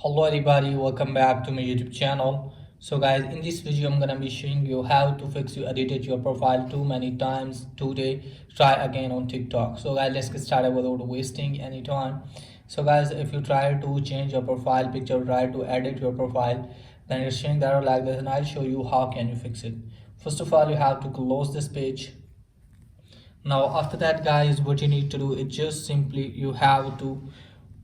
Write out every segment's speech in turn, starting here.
Hello everybody, welcome back to my YouTube channel. So guys, in this video I'm gonna be showing you how to fix you edited your profile too many times today. Try again on TikTok. So guys, let's get started without wasting any time. So guys, if you try to change your profile picture, try to edit your profile, then you're showing that like this, and I'll show you how can you fix it. First of all, you have to close this page. Now after that guys, what you need to do is just simply you have to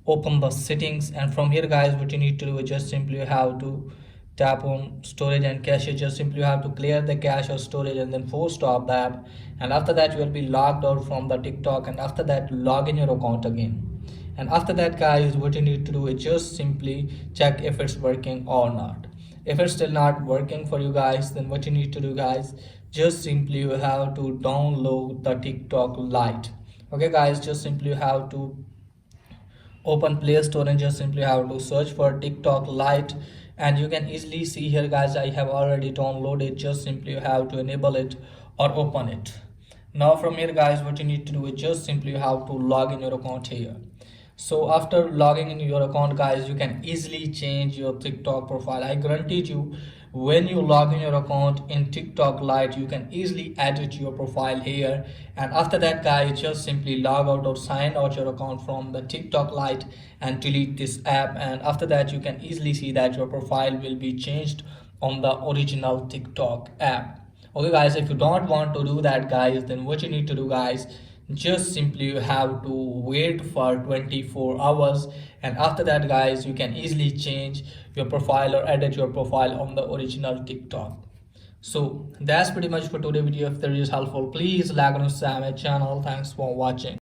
open the settings, and from here guys, what you need to do is just simply you have to tap on storage and cache. Just simply you have to clear the cache or storage and then force stop the app, and after that you will be logged out from the TikTok, and after that log in your account again. And after that guys, what you need to do is just simply check if it's working or not. If it's still not working for you guys, then what you need to do guys, just simply you have to download the TikTok Lite. Okay guys, just simply you have to open Play Store and just simply have to search for TikTok Lite, and you can easily see here guys, I have already downloaded. Just simply you have to enable it or open it. Now from here guys, what you need to do is just simply you have to log in your account here. So after logging in your account guys, you can easily change your TikTok profile. I guarantee you, when you log in your account in TikTok Lite, you can easily edit your profile here. And after that guys, just simply log out or sign out your account from the TikTok Lite and delete this app, and after that you can easily see that your profile will be changed on the original TikTok app. Okay guys, if you don't want to do that guys, then what you need to do guys, just simply you have to wait for 24 hours, and after that guys, you can easily change your profile or edit your profile on the original TikTok. So that's pretty much for today video. If there is helpful, please like and subscribe my channel. Thanks for watching.